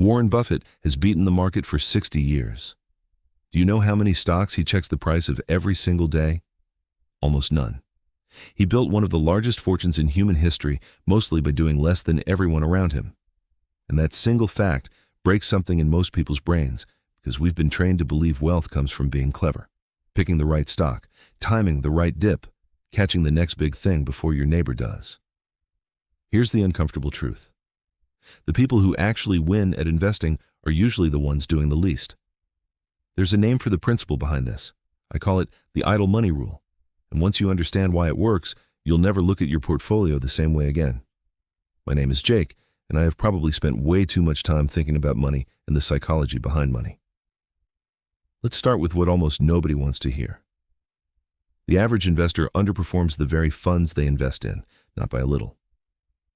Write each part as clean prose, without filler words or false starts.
Warren Buffett has beaten the market for 60 years. Do you know how many stocks he checks the price of every single day? Almost none. He built one of the largest fortunes in human history, mostly by doing less than everyone around him. And that single fact breaks something in most people's brains, because we've been trained to believe wealth comes from being clever, picking the right stock, timing the right dip, catching the next big thing before your neighbor does. Here's the uncomfortable truth. The people who actually win at investing are usually the ones doing the least. There's a name for the principle behind this. I call it the idle money rule. And once you understand why it works, you'll never look at your portfolio the same way again. My name is Jake, and I have probably spent way too much time thinking about money and the psychology behind money. Let's start with what almost nobody wants to hear. The average investor underperforms the very funds they invest in, not by a little.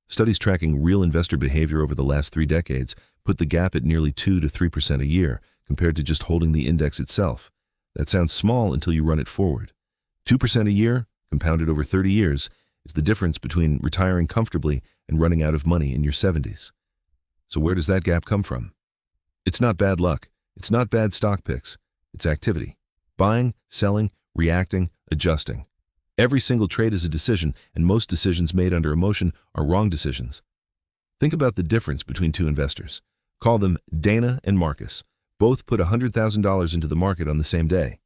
Studies tracking real investor behavior over the last 3 decades put the gap at nearly 2 to 3% a year, compared to just holding the index itself. That sounds small until you run it forward. 2% a year, compounded over 30 years, is the difference between retiring comfortably and running out of money in your 70s. So where does that gap come from? It's not bad luck. It's not bad stock picks. It's activity. Buying, selling, reacting, adjusting. Every single trade is a decision, and most decisions made under emotion are wrong decisions. Think about the difference between 2 investors. Call them Dana and Marcus. Both put $100,000 into the market on the same day.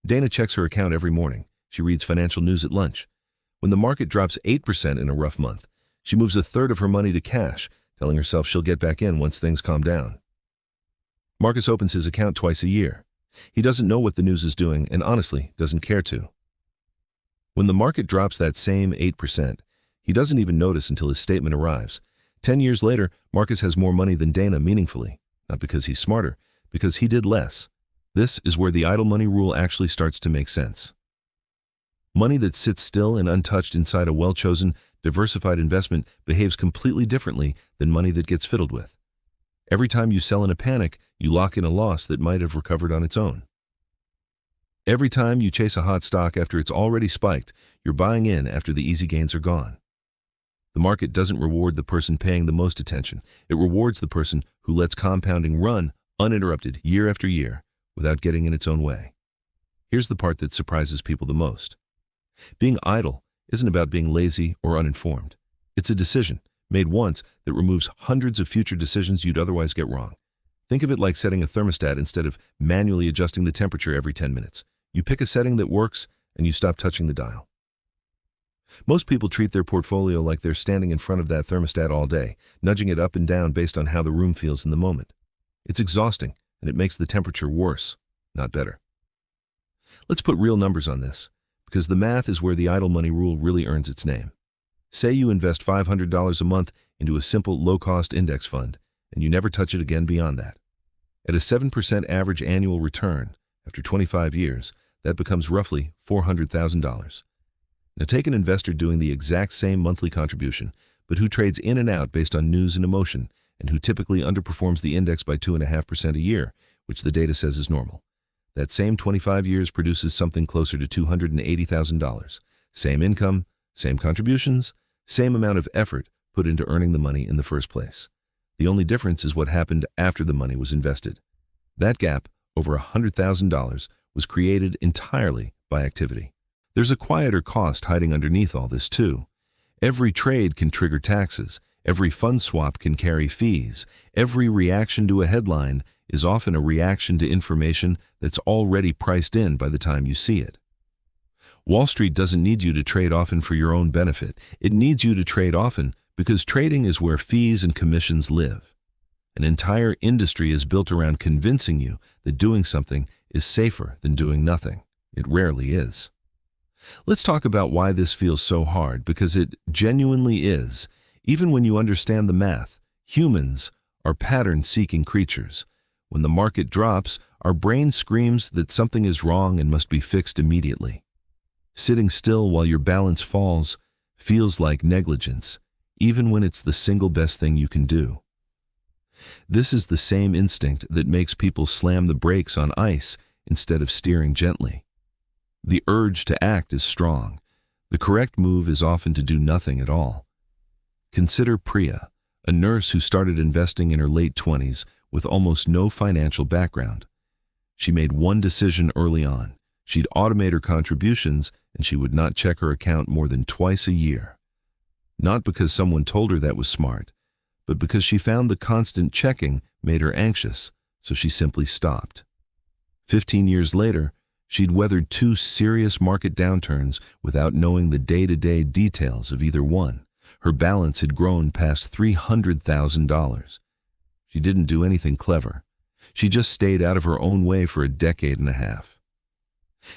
Dana checks her account every morning. She reads financial news at lunch. When the market drops 8% in a rough month, she moves a third of her money to cash, telling herself she'll get back in once things calm down. Marcus opens his account twice a year. He doesn't know what the news is doing and honestly doesn't care to. When the market drops that same 8%, he doesn't even notice until his statement arrives. 10 years later, Marcus has more money than Dana meaningfully, not because he's smarter, because he did less. This is where the idle money rule actually starts to make sense. Money that sits still and untouched inside a well-chosen, diversified investment behaves completely differently than money that gets fiddled with. Every time you sell in a panic, you lock in a loss that might have recovered on its own. Every time you chase a hot stock after it's already spiked, you're buying in after the easy gains are gone. The market doesn't reward the person paying the most attention. It rewards the person who lets compounding run uninterrupted year after year without getting in its own way. Here's the part that surprises people the most. Being idle isn't about being lazy or uninformed. It's a decision, made once, that removes hundreds of future decisions you'd otherwise get wrong. Think of it like setting a thermostat instead of manually adjusting the temperature every 10 minutes. You pick a setting that works, and you stop touching the dial. Most people treat their portfolio like they're standing in front of that thermostat all day, nudging it up and down based on how the room feels in the moment. It's exhausting, and it makes the temperature worse, not better. Let's put real numbers on this, because the math is where the idle money rule really earns its name. Say you invest $500 a month into a simple low-cost index fund, and you never touch it again beyond that. At a 7% average annual return, after 25 years, that becomes roughly $400,000. Now take an investor doing the exact same monthly contribution, but who trades in and out based on news and emotion, and who typically underperforms the index by 2.5% a year, which the data says is normal. That same 25 years produces something closer to $280,000. Same income, same contributions, same amount of effort put into earning the money in the first place. The only difference is what happened after the money was invested. That gap, over $100,000, was created entirely by activity. There's a quieter cost hiding underneath all this too. Every trade can trigger taxes. Every fund swap can carry fees. Every reaction to a headline is often a reaction to information that's already priced in by the time you see it. Wall Street doesn't need you to trade often for your own benefit. It needs you to trade often because trading is where fees and commissions live. An entire industry is built around convincing you that doing something is safer than doing nothing. It rarely is. Let's talk about why this feels so hard, because it genuinely is. Even when you understand the math, humans are pattern-seeking creatures. When the market drops, our brain screams that something is wrong and must be fixed immediately. Sitting still while your balance falls feels like negligence, even when it's the single best thing you can do. This is the same instinct that makes people slam the brakes on ice instead of steering gently. The urge to act is strong. The correct move is often to do nothing at all. Consider Priya, a nurse who started investing in her late 20s with almost no financial background. She made one decision early on. She'd automate her contributions, and she would not check her account more than twice a year. Not because someone told her that was smart, but because she found the constant checking made her anxious, so she simply stopped. 15 years later, she'd weathered 2 serious market downturns without knowing the day-to-day details of either one. Her balance had grown past $300,000. She didn't do anything clever. She just stayed out of her own way for a decade and a half.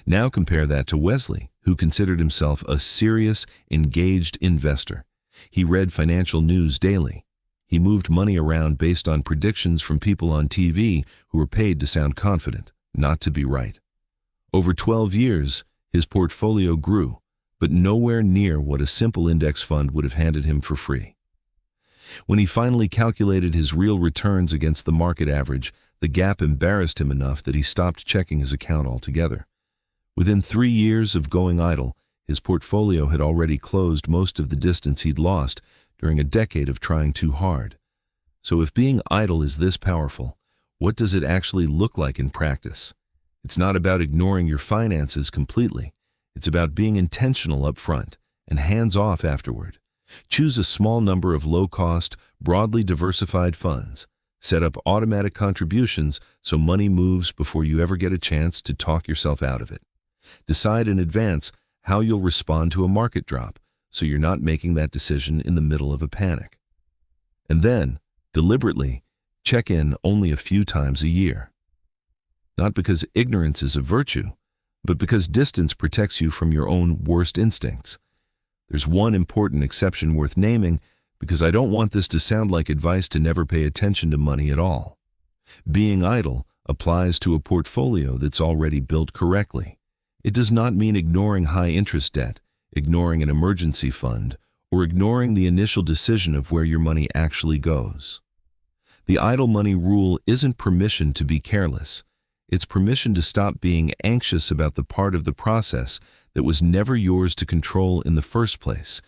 Now compare that to Wesley, who considered himself a serious, engaged investor. He read financial news daily. He moved money around based on predictions from people on TV who were paid to sound confident, not to be right. Over 12 years, his portfolio grew, but nowhere near what a simple index fund would have handed him for free. When he finally calculated his real returns against the market average, the gap embarrassed him enough that he stopped checking his account altogether. Within 3 years of going idle, his portfolio had already closed most of the distance he'd lost during a decade of trying too hard. So if being idle is this powerful, what does it actually look like in practice? It's not about ignoring your finances completely. It's about being intentional up front and hands-off afterward. Choose a small number of low-cost, broadly diversified funds. Set up automatic contributions so money moves before you ever get a chance to talk yourself out of it. Decide in advance how you'll respond to a market drop so you're not making that decision in the middle of a panic. And then, deliberately, check in only a few times a year. Not because ignorance is a virtue, but because distance protects you from your own worst instincts. There's one important exception worth naming, because I don't want this to sound like advice to never pay attention to money at all. Being idle applies to a portfolio that's already built correctly. It does not mean ignoring high-interest debt, ignoring an emergency fund, or ignoring the initial decision of where your money actually goes. The idle money rule isn't permission to be careless. It's permission to stop being anxious about the part of the process that was never yours to control in the first place.